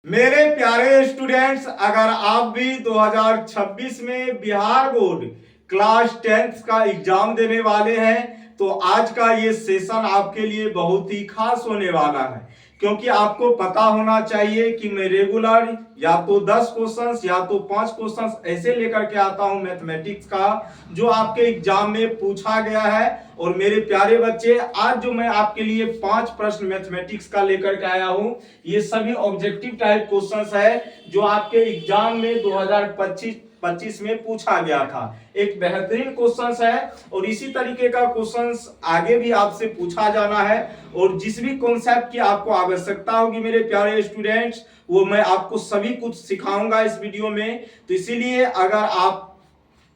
मेरे प्यारे स्टूडेंट्स, अगर आप भी 2026 में बिहार बोर्ड क्लास 10th का एग्जाम देने वाले हैं तो आज का ये सेशन आपके लिए बहुत ही खास होने वाला है, क्योंकि आपको पता होना चाहिए कि मैं रेगुलर या तो 10 क्वेश्चंस या तो 5 क्वेश्चंस ऐसे लेकर के आता हूं मैथमेटिक्स का जो आपके एग्जाम में पूछा गया है। और मेरे प्यारे बच्चे, आज जो मैं आपके लिए 5 प्रश्न मैथमेटिक्स का लेकर के आया हूं, ये सभी ऑब्जेक्टिव टाइप क्वेश्चंस है जो आपके एग्जाम में 2025 में पूछा गया था। एक बेहतरीन क्वेश्चंस है और इसी तरीके का क्वेश्चंस आगे भी आपसे पूछा जाना है। और जिस भी कॉन्सेप्ट की आपको आवश्यकता होगी मेरे प्यारे स्टूडेंट्स, वो मैं आपको सभी कुछ सिखाऊंगा इस वीडियो में। तो इसीलिए अगर आप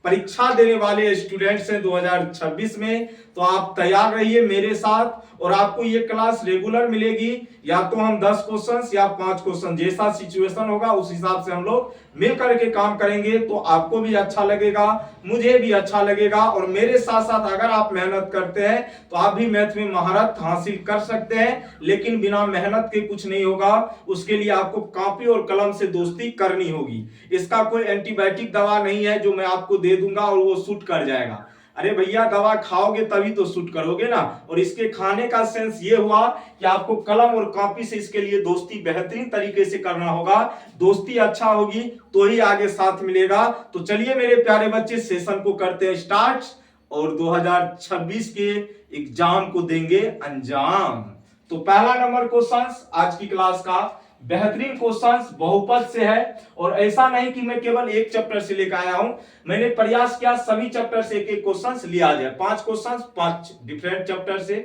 परीक्षा देने वाले स्टूडेंट्स हैं 2026 में, तो आप तैयार रहिए मेरे साथ। और आपको ये क्लास रेगुलर मिलेगी, या तो हम 10 क्वेश्चंस या 5 क्वेश्चन, जैसा सिचुएशन होगा उस हिसाब से हम लोग मिल करके काम करेंगे। तो आपको भी अच्छा लगेगा, मुझे भी अच्छा लगेगा। और मेरे साथ साथ अगर आप मेहनत करते हैं तो आप भी मैथ में महारत हासिल कर सकते हैं, लेकिन बिना मेहनत के कुछ नहीं होगा। उसके लिए आपको कॉपी और कलम से दोस्ती करनी होगी। इसका कोई एंटीबायोटिक दवा नहीं है जो मैं आपको दे दूंगा और वो सूट कर जाएगा। अरे भैया, दवा खाओगे तभी तो सूट करोगे ना। और इसके खाने का सेंस ये हुआ कि आपको कलम और कॉपी से इसके लिए दोस्ती बेहतरीन तरीके से करना होगा। दोस्ती अच्छा होगी तो ही आगे साथ मिलेगा। तो चलिए मेरे प्यारे बच्चे, सेशन को करते हैं स्टार्ट और 2026 के एग्जाम को देंगे अंजाम। तो पहला नंबर क्वेश्चन आज की क्लास का बेहतरीन क्वेश्चंस बहुपद से है। और ऐसा नहीं कि मैं केवल एक चैप्टर से लेकर आया हूं, मैंने प्रयास किया सभी चैप्टर से एक एक क्वेश्चंस लिया जाए। 5 क्वेश्चंस 5 डिफरेंट चैप्टर से।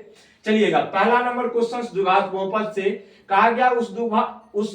चलिएगा, पहला नंबर क्वेश्चंस द्विघात बहुपद से कहा गया उस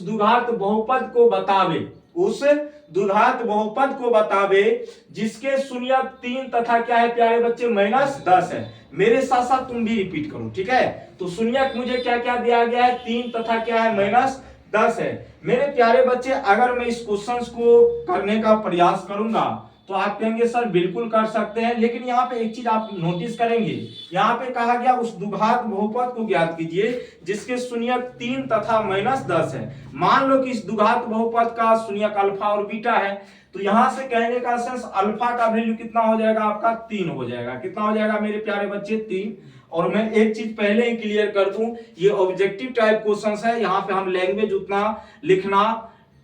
द्विघात बहुपद को बतावे, उस द्विघात बहुपद को बतावे जिसके शून्यक 3 तथा क्या है प्यारे बच्चे, -10 है। मेरे साथ साथ तुम भी रिपीट करो, ठीक है। तो शून्यक मुझे क्या क्या दिया गया है, 3 तथा क्या है, -10 है। मेरे प्यारे बच्चे, अगर मैं इस क्वेश्चन को करने का प्रयास करूंगा तो आप कहेंगे सर बिल्कुल कर सकते हैं, लेकिन यहाँ पे एक चीज आप नोटिस करेंगे, यहाँ पे कहा गया उस द्विघात बहुपद को ज्ञात कीजिए जिसके शून्यक 3 तथा -10 है। मान लो कि इस द्विघात बहुपद का शून्यक अल्फा और बीटा है, तो यहां से कहने का सेंस अल्फा का वैल्यू कितना हो जाएगा आपका, 3 हो जाएगा। कितना हो जाएगा मेरे प्यारे बच्चे, 3। और मैं एक चीज पहले ही क्लियर कर दूं, ये ऑब्जेक्टिव टाइप क्वेश्चंस है, यहाँ पे हम लैंग्वेज उतना लिखना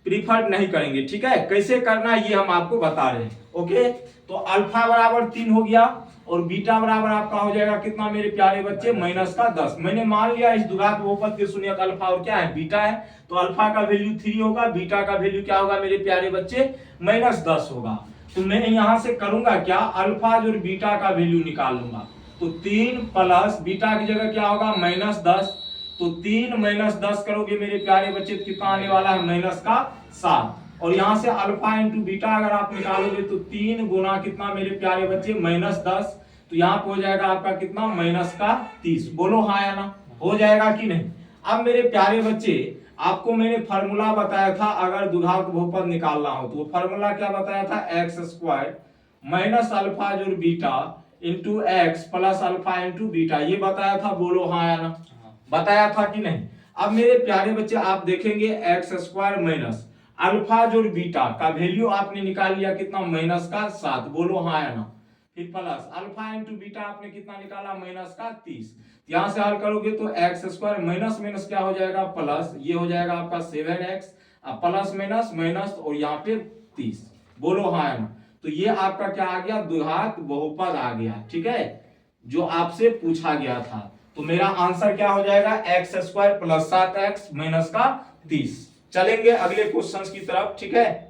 प्रीफर नहीं करेंगे, ठीक है। कैसे करना है ये हम आपको बता रहे हैं, ओके। तो अल्फा बराबर 3 हो गया और बीटा बराबर आपका हो जाएगा कितना मेरे प्यारे बच्चे, -10। मैंने मान लिया इस द्विघात बहुपद के शून्यक अल्फा और क्या है, बीटा है। तो अल्फा का वैल्यू 3 होगा, बीटा का वैल्यू क्या होगा मेरे प्यारे बच्चे, -10 होगा। तो मैं यहां से करूंगा क्या, अल्फा और बीटा का वैल्यू निकाल लूंगा। तो 3 प्लस बीटा की जगह क्या होगा, -10। तो 3 -10 करोगे मेरे प्यारे बच्चे, कितना आने वाला है, -7। और यहां से अल्फा इंटू बीटा अगर आप निकालोगे तो 3 गुना कितना मेरे प्यारे बच्चे, -10। तो यहाँ पे हो जाएगा आपका कितना, -30। बोलो हाँ या ना, हो जाएगा कि नहीं। अब मेरे प्यारे बच्चे, आपको मैंने फॉर्मूला बताया था अगर द्विघात बहुपद निकालना हो, तो वो फॉर्मूला क्या बताया था, x² माइनस अल्फा जो beta into x plus alpha into beta, ये बताया था। बोलो हाँ या ना, बताया था कि नहीं। अब मेरे प्यारे बच्चे आप देखेंगे x² माइनस अल्फा जो बीटा का वैल्यू आपने निकाल लिया कितना, -7। बोलो हाँ या ना। फिर प्लस अल्फा इंटू बीटा आपने कितना निकाला, -30। यहां से हल करोगे तो x² माइनस माइनस क्या हो जाएगा, प्लस, ये हो जाएगा आपका 7x, प्लस माइनस माइनस और यहाँ पे 30। बोलो हाँ या ना। तो ये आपका क्या आ गया, द्विघात बहुपद आ गया, ठीक है, जो आपसे पूछा गया था। तो मेरा आंसर क्या हो जाएगा, x² प्लस 7x माइनस का 30। चलेंगे अगले क्वेश्चंस की तरफ, ठीक है।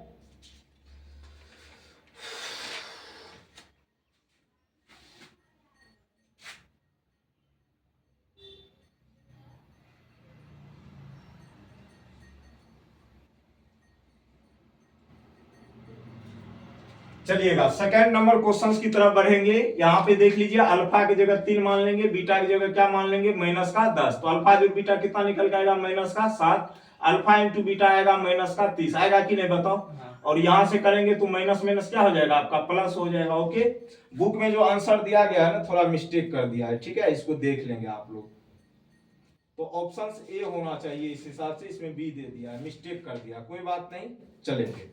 चलिएगा सेकंड नंबर क्वेश्चंस की तरफ बढ़ेंगे। यहाँ पे देख लीजिए, अल्फा की जगह 3 मान लेंगे, बीटा की जगह क्या मान लेंगे, -10। तो अल्फा जो बीटा कितना निकल के आएगा, -7। अल्फा इंटू बीटा आएगा -30, आएगा कि नहीं बताओ। और यहां से करेंगे तो माइनस माइनस क्या हो जाएगा आपका, प्लस हो जाएगा, ओके। बुक में जो आंसर दिया गया है ना, थोड़ा मिस्टेक कर दिया है, ठीक है, इसको देख लेंगे आप लोग। तो ऑप्शन ए होना चाहिए, इस हिसाब से इसमें बी दे दिया, मिस्टेक कर दिया, कोई बात नहीं, चलेंगे।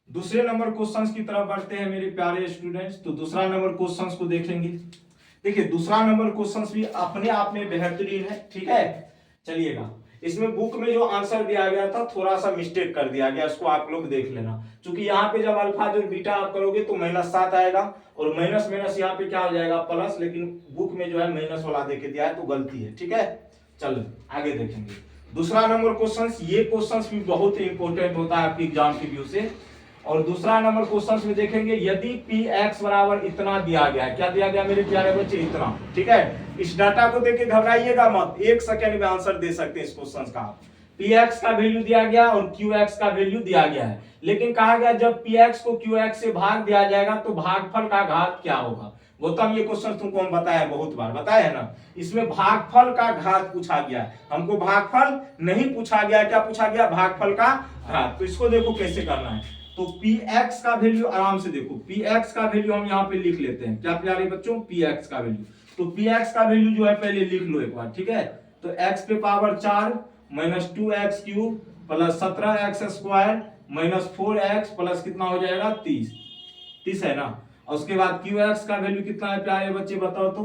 दूसरे नंबर क्वेश्चंस की तरफ बढ़ते हैं मेरे प्यारे स्टूडेंट्स। तो दूसरा नंबर क्वेश्चंस को देखेंगे। देखिए दूसरा नंबर क्वेश्चंस भी अपने आप में बेहतरीन है, ठीक है। चलिएगा, इसमें बुक में जो आंसर दिया गया था थोड़ा सा मिस्टेक कर दिया गया, इसको आप लोग देख लेना। क्योंकि यहाँ पे जब अल्फा जो बीटा आप करोगे तो -7 आएगा और माइनस माइनस यहाँ पे क्या हो जाएगा प्लस, लेकिन बुक में जो है माइनस वाला देके दिया है तो गलती है, ठीक है। चलो आगे देखेंगे दूसरा नंबर क्वेश्चन। ये क्वेश्चन भी बहुत ही इंपॉर्टेंट होता है आपकी एग्जाम की व्यू से। और दूसरा नंबर क्वेश्चन में देखेंगे, यदि px बराबर इतना दिया गया है, क्या दिया गया मेरे प्यारे बच्चे, इतना, ठीक है। इस डाटा को देख के घबराइएगा मत, 1 सेकंड में आंसर दे सकते हैं इस क्वेश्चन का। px का वैल्यू दिया गया और qx का वैल्यू दिया गया है, लेकिन कहा गया जब px को qx से भाग दिया जाएगा तो भागफल का घात क्या होगा। गौतम ये क्वेश्चन तुमको हम बताया, बहुत बार बताया है ना, इसमें भागफल का घात पूछा गया है, हमको भागफल नहीं पूछा गया, क्या पूछा गया, भागफल का घात। तो इसको देखो कैसे करना है। तो px का वैल्यू आराम से देखो, px का वैल्यू हम यहाँ पे लिख लेते हैं, क्या प्यारे बच्चों, px का वैल्यू। तो px का वैल्यू जो है पहले लिख लो एक बार, ठीक है। तो x पे power 4 -2x cube plus 17x square -4x plus कितना हो जाएगा 30 है ना। और उसके बाद qx का वैल्यू कितना है प्यारे बच्चे बताओ तो,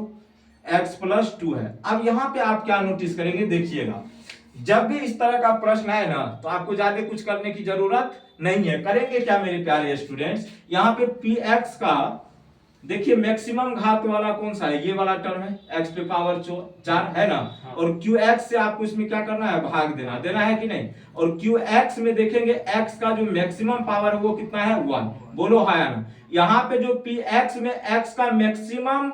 x + 2 है। अब यहाँ पे आप क्या नोटिस करेंगे, देखिएगा जब भी इस तरह का प्रश्न आए ना तो आपको ज्यादा कुछ करने की जरूरत नहीं है। करेंगे क्या मेरे प्यारे स्टूडेंट्स, यहाँ पे px का देखिए मैक्सिमम घात वाला कौन सा है, ये वाला टर्म है, x पे पावर 4 है ना। और qx से आपको इसमें क्या करना है, भाग देना है कि नहीं। और qx में देखेंगे x का जो मैक्सिमम पावर है वो कितना है, 1, बोलो हाँ या ना। यहाँ पे जो px में x का मैक्सिमम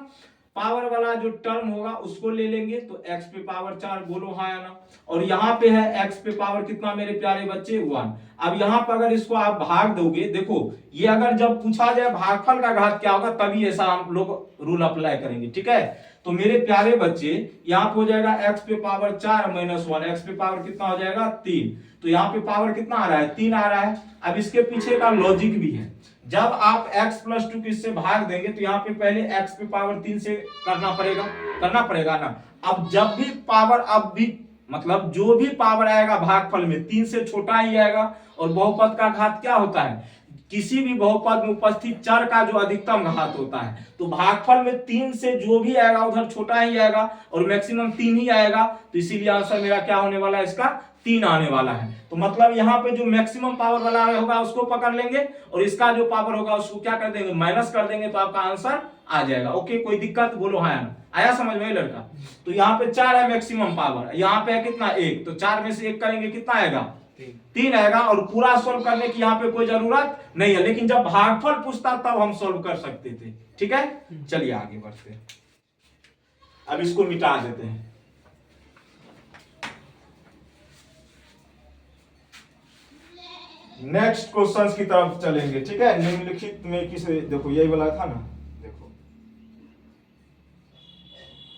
पावर वाला जो टर्म होगा उसको ले लेंगे, तो x पे पावर 4, बोलो हाँ या ना। और यहाँ पे है x पे पावर कितना मेरे प्यारे बच्चे, 1। अब यहाँ पर अगर इसको आप भाग दोगे, देखो ये अगर जब पूछा जाए भागफल का घात क्या होगा तभी ऐसा हम लोग रूल अप्लाई करेंगे, ठीक है। तो मेरे प्यारे बच्चे यहाँ पे हो जाएगा x पे पावर 4 -1, x पे पावर कितना हो जाएगा 3। तो यहाँ पे पावर कितना आ रहा है, 3 आ रहा है। अब इसके पीछे का लॉजिक भी है, जब आप x + 2 किससे भाग देंगे तो यहाँ पे पहले x पे पावर 3 से करना पड़ेगा ना। अब जब भी पावर, अब भी मतलब जो भी पावर आएगा भागफल में 3 से छोटा ही आएगा। और बहुपद का घात क्या होता है, किसी भी बहुपद में उपस्थित चर का जो अधिकतम घात होता है। तो भागफल में 3 से जो भी आएगा उधर छोटा ही आएगा और मैक्सिमम 3 ही आएगा। तो इसीलिए आंसर मेरा क्या होने वाला है, इसका 3 आने वाला है। तो मतलब यहाँ पे जो मैक्सिमम पावर वाला होगा उसको पकड़ लेंगे और इसका जो पावर होगा उसको क्या कर देंगे, माइनस कर देंगे, तो आपका आंसर आ जाएगा। ओके, कोई दिक्कत, बोलो हाँ आया समझ में लड़का। तो यहाँ पे 4 है मैक्सिमम पावर, यहाँ पे है कितना 1, तो 4 में से 1 करेंगे कितना आएगा, 3 आएगा। और पूरा सोल्व करने की यहाँ पे कोई जरूरत नहीं है, लेकिन जब भागफल पूछता तब हम सोल्व कर सकते थे, ठीक है। चलिए आगे बढ़ते हैं, अब इसको मिटा देते हैं। नेक्स्ट क्वेश्चंस की तरफ चलेंगे, ठीक है। निम्नलिखित में किस, देखो यही वाला था ना, देखो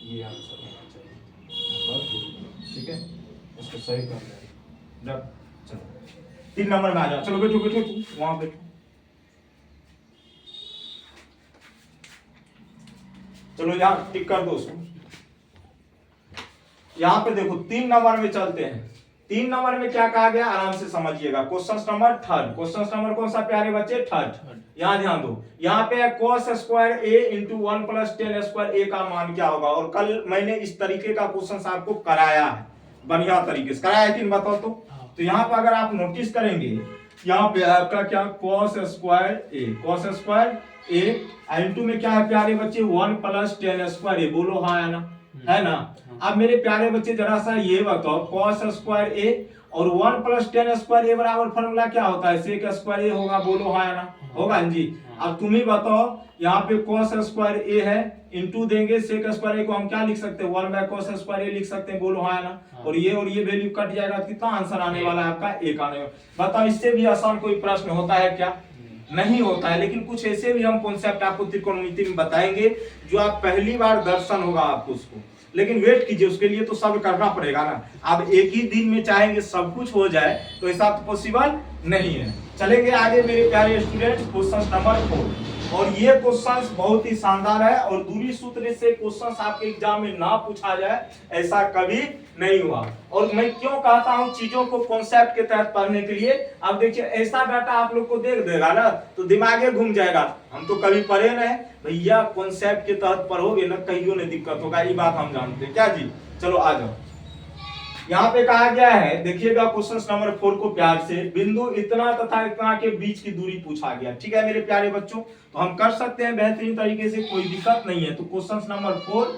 ये आंसर होना चाहिए, ठीक है। इसको सही कर लेंगे। चलो 3 नंबर में आ जाओ, चलो बैठो वहां बैठो। चलो यहाँ टिक कर दो उसको। यहाँ पे देखो 3 नंबर में चलते हैं। 3 नंबर में क्या कहा गया, आराम से समझिएगा। क्वेश्चन नंबर 3, क्वेश्चन नंबर कौन सा प्यारे बच्चे, 3। यहाँ ध्यान दो, यहाँ पे cos square a into 1 + tan square a का मान क्या होगा। और कल मैंने इस तरीके का क्वेश्चन आपको कराया है, बढ़िया तरीके से कराया है कि बताओ तो यहाँ पे अगर आप नोटिस करेंगे, यहाँ पे आपका क्या, cos स्क्वायर a इंटू में क्या है प्यारे बच्चे, 1 + tan स्क्वायर a, बोलो हाँ या ना, है ना। अब मेरे प्यारे बच्चे जरा सा ये बताओ, cos स्क्वायर a और 1 + tan स्क्वायर a बराबर फॉर्मूला क्या होता है, sec स्क्वायर a होगा, बोलो हाँ या ना, होगा जी। अब तुम ही बताओ, यहाँ पे cos स्क्वायर a है, इंटू देंगे sec स्क्वायर a को हम क्या लिख सकते हैं, 1/cos स्क्वायर a लिख सकते हैं, बोलो हाँ या ना। और ये वैल्यू कट जाएगा, कितना आंसर आने वाला है आपका, 1 आने वाला। बताओ इससे भी आसान कोई प्रश्न होता है क्या, नहीं होता है। लेकिन कुछ ऐसे भी हम कॉन्सेप्ट आपको त्रिकोणमिति में बताएंगे जो आप पहली बार दर्शन होगा आपको उसको, लेकिन वेट कीजिए, उसके लिए तो सब करना पड़ेगा ना। आप एक ही दिन में चाहेंगे सब कुछ हो जाए तो ऐसा तो पॉसिबल नहीं है। चलेंगे आगे मेरे प्यारे स्टूडेंट्स, क्वेश्चन नंबर 4। और ये क्वेश्चंस बहुत ही शानदार है और दूरी सूत्र से क्वेश्चंस आपके एग्जाम में ना पूछा जाए ऐसा कभी नहीं हुआ। और मैं क्यों कहता हूं चीजों को कॉन्सेप्ट के तहत पढ़ने के लिए, अब देखिए ऐसा डाटा आप लोग को देख देगा ना तो दिमागे घूम जाएगा, हम तो कभी पढ़े नहीं भैया, कॉन्सेप्ट के तहत पढ़ोगे ना कहीं नहीं दिक्कत होगा, ये बात हम जानते हैं क्या जी। चलो आ जाओ, यहाँ पे कहा गया है, देखिएगा क्वेश्चन नंबर 4 को प्यार से, बिंदु इतना तथा इतना के बीच की दूरी पूछा गया। ठीक है मेरे प्यारे बच्चों, तो हम कर सकते हैं बेहतरीन तरीके से, कोई दिक्कत नहीं है। तो क्वेश्चन नंबर 4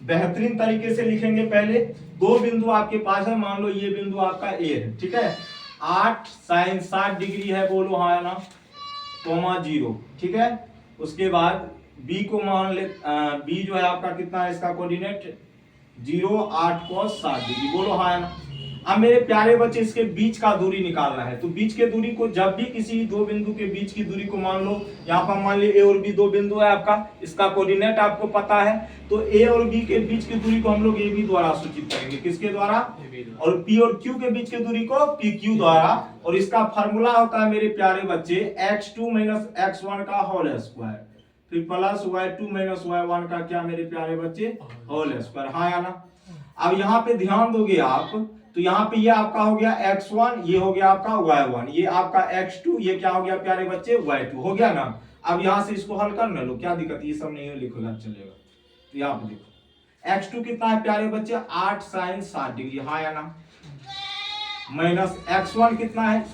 बेहतरीन तरीके से लिखेंगे। पहले दो बिंदु आपके पास है, मान लो ये बिंदु आपका ए है, ठीक है, 8 sin 60 डिग्री है, बोलो हाँ या ना, कोमा 0, ठीक है। उसके बाद बी को मान ले, बी जो है आपका कितना है, इसका कोऑर्डिनेट 0 8 cos 60 डिग्री, बोलो हाँ या ना। अब मेरे प्यारे बच्चे इसके बीच का दूरी निकालना है, तो बीच के दूरी को, जब भी किसी दो बिंदु के बीच की दूरी को मान लो, यहाँ पर मान लीजिए ए और बी दो बिंदु है आपका, इसका कोऑर्डिनेट आपको पता है, तो ए और बी के बीच की दूरी को हम लोग ए बी द्वारा सूचित करेंगे, किसके द्वारा, और पी और क्यू के बीच की दूरी को पी क्यू द्वारा। और इसका फॉर्मूला होता है मेरे प्यारे बच्चे x2 - x1 का होल स्क्वायर, फिर प्लस y2 - y1 का क्या मेरे प्यारे बच्चे, होल स्क्वायर, हाँ या ना। अब यहाँ पे ध्यान दोगे आप, तो यहाँ पे ये आपका हो गया x1, ये हो गया आपका y1, ये आपका x2, ये क्या हो गया प्यारे बच्चे, y2 हो गया ना। अब यहाँ से इसको हल करने लो, क्या दिक्कत, ये सब नहीं लिखोगा चलेगा। तो यहाँ पे देखो x2 कितना है प्यारे बच्चे, 8 sin 60 डिग्री, हाँ या ना, माइनस x1 कितना है,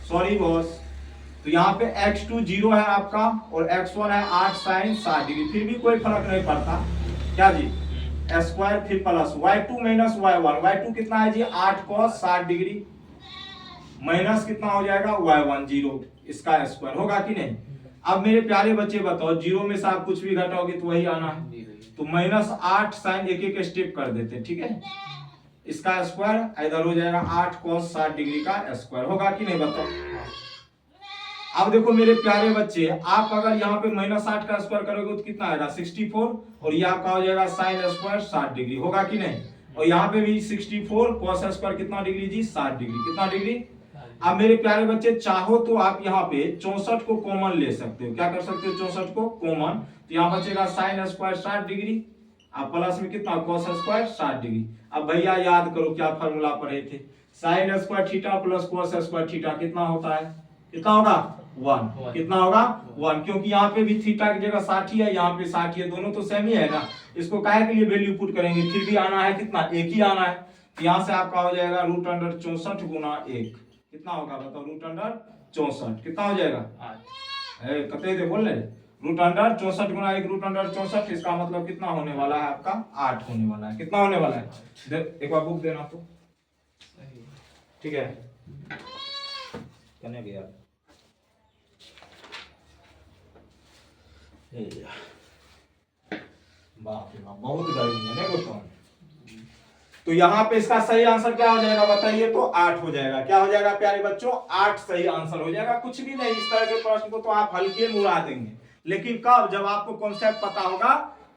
सॉरी बॉस, तो यहाँ पे x2 0 है आपका और x1 है 8 sin 60 डिग्री, फिर भी कोई फर्क नहीं पड़ता, क्या जी, स्क्वायर फिर प्लस y2 - y1, y2 कितना है जी, 8 cos 60 डिग्री, माइनस कितना हो जाएगा y1 0, इसका स्क्वायर होगा कि नहीं। अब मेरे प्यारे बच्चे बताओ, 0 में से आप कुछ भी घटाओगे तो वही आना है, तो -8 sin, एक एक स्टेप कर देते हैं, ठीक है, इसका स्क्वायर इधर हो जाएगा 8 cos 60 डिग्री का स्क्वायर, होगा कि नहीं बताओ। अब देखो मेरे प्यारे बच्चे, आप अगर यहाँ पे -8 का स्क्वायर करोगे तो कितना आएगा, 64, और ये आपका हो जाएगा sin स्क्वायर 60 डिग्री, होगा कि नहीं। और यहाँ पे भी 64 cos स्क्वायर कितना डिग्री जी, 60 डिग्री, कितना डिग्री। अब मेरे प्यारे बच्चे चाहो तो आप यहाँ पे 64 को कॉमन ले सकते हो, क्या कर सकते हो, 64 को कॉमन, तो यहाँ बचेगा sin स्क्वायर 60 डिग्री, अब प्लस में कितना cos स्क्वायर 60 डिग्री। अब भैया याद करो क्या फॉर्मूला पढ़े थे, sin square theta plus cos square theta कितना होता है, कितना होगा 1, कितना होगा 1, क्योंकि यहाँ पे भी थीटा की जगह 60 है, यहाँ पे 60 है, दोनों तो सेम ही है ना, इसको काहे के लिए वैल्यू पुट करेंगे, फिर भी आना है कितना, एक ही आना है, तो यहाँ से आपका हो जाएगा √64 गुना 1, कितना होगा बताओ, √64 कितना हो जाएगा, कते थे बोल रहे, √64 गुना 1 √64, इसका मतलब कितना होने वाला है आपका 8 होने वाला है, कितना होने वाला है, एक बार बुक देना तो, ठीक है, करने गया बाप रे बाप, बहुत गर्मी है नहीं बताऊं। तो यहाँ पे इसका सही आंसर क्या हो जाएगा बताइए, तो 8 हो जाएगा, क्या हो जाएगा प्यारे बच्चों, 8 सही आंसर हो जाएगा। कुछ भी नहीं, इस तरह के प्रश्न को तो आप हल्के में उड़ा देंगे, लेकिन कब, जब आपको कॉन्सेप्ट पता होगा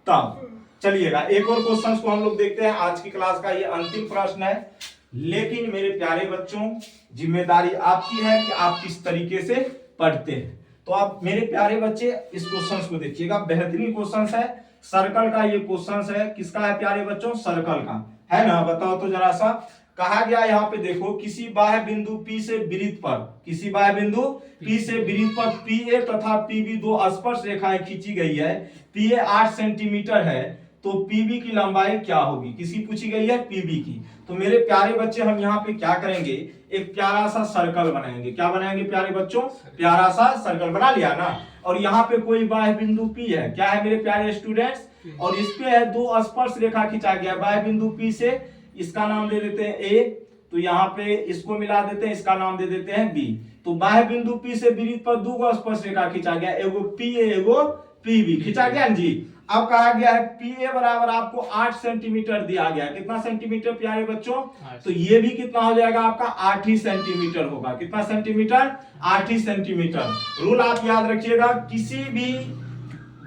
तब। चलिएगा एक और क्वेश्चन को हम लोग देखते हैं, आज की क्लास का ये अंतिम प्रश्न है, लेकिन मेरे प्यारे बच्चों जिम्मेदारी आपकी है कि आप किस तरीके से पढ़ते हैं। तो आप मेरे प्यारे बच्चे इस क्वेश्चन को देखिएगा, बेहतरीन क्वेश्चन है, सर्कल का ये क्वेश्चन है, किसका है प्यारे बच्चों, सर्कल का है ना, बताओ तो जरा सा। कहा गया यहाँ पे देखो, किसी बाह्य बिंदु P से वृत्त पर, किसी बाह्य बिंदु P से वृत्त पर PA तथा PB दो स्पर्श रेखाएं खींची गई है, PA 8 सेंटीमीटर है, तो PB की लंबाई क्या होगी, किसी पूछी गई है PB की। तो मेरे प्यारे बच्चे हम यहाँ पे क्या करेंगे, एक प्यारा सा सर्कल बनाएंगे, क्या बनाएंगे प्यारे बच्चों, प्यारा सा सर्कल बना लिया ना, और यहाँ पे कोई बाह्य बिंदु P है, क्या है मेरे प्यारे स्टूडेंट्स, और इस पे है दो स्पर्श रेखा खींचा गया बाह्य बिंदु P से, इसका नाम दे देते हैं A, तो यहाँ पे इसको मिला देते हैं, इसका नाम दे देते हैं B। तो बाह्य बिंदु P से वृत्त पर दो स्पर्श रेखा खींचा गया, एगो PA एगो PB खींचा गया जी। अब कहा गया है PA बराबर आपको 8 सेंटीमीटर दिया गया, कितना सेंटीमीटर प्यारे बच्चों, तो ये भी कितना हो जाएगा आपका 8 ही सेंटीमीटर होगा, कितना सेंटीमीटर, 8 ही सेंटीमीटर। रूल आप याद रखिएगा, किसी भी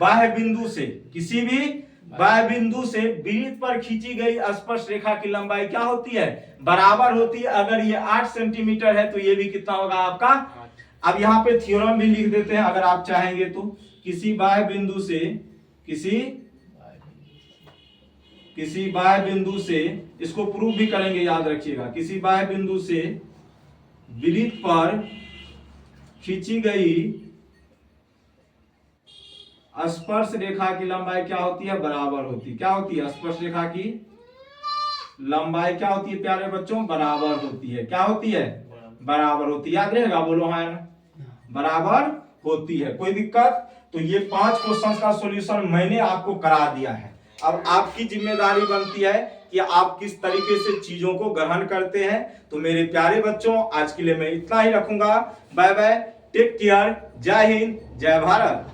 बाह्य बिंदु से, किसी भी बाह्य बिंदु से वृत्त पर खींची गई स्पर्श रेखा की लंबाई क्या होती है, बराबर होती है। अगर ये 8 सेंटीमीटर है तो ये भी कितना होगा आपका अब यहाँ पे थ्योरम भी लिख देते हैं अगर आप चाहेंगे तो। किसी बाह्य बिंदु से किसी बाह्य बिंदु से, इसको प्रूव भी करेंगे, याद रखिएगा, किसी बाह्य बिंदु से वृत्त पर खींची गई स्पर्श रेखा की लंबाई क्या होती है? बराबर होती है। क्या होती है? स्पर्श रेखा की लंबाई क्या होती है प्यारे बच्चों? बराबर होती है। क्या होती है? बराबर होती है। याद रहेगा? बोलो हाँ ना? बराबर होती है। कोई दिक्कत? तो ये 5 क्वेश्चंस का सॉल्यूशन मैंने आपको करा दिया है। अब आपकी जिम्मेदारी बनती है कि आप किस तरीके से चीजों को ग्रहण करते हैं। तो मेरे प्यारे बच्चों, आज के लिए मैं इतना ही रखूंगा। बाय बाय, टेक केयर, जय हिंद, जय भारत।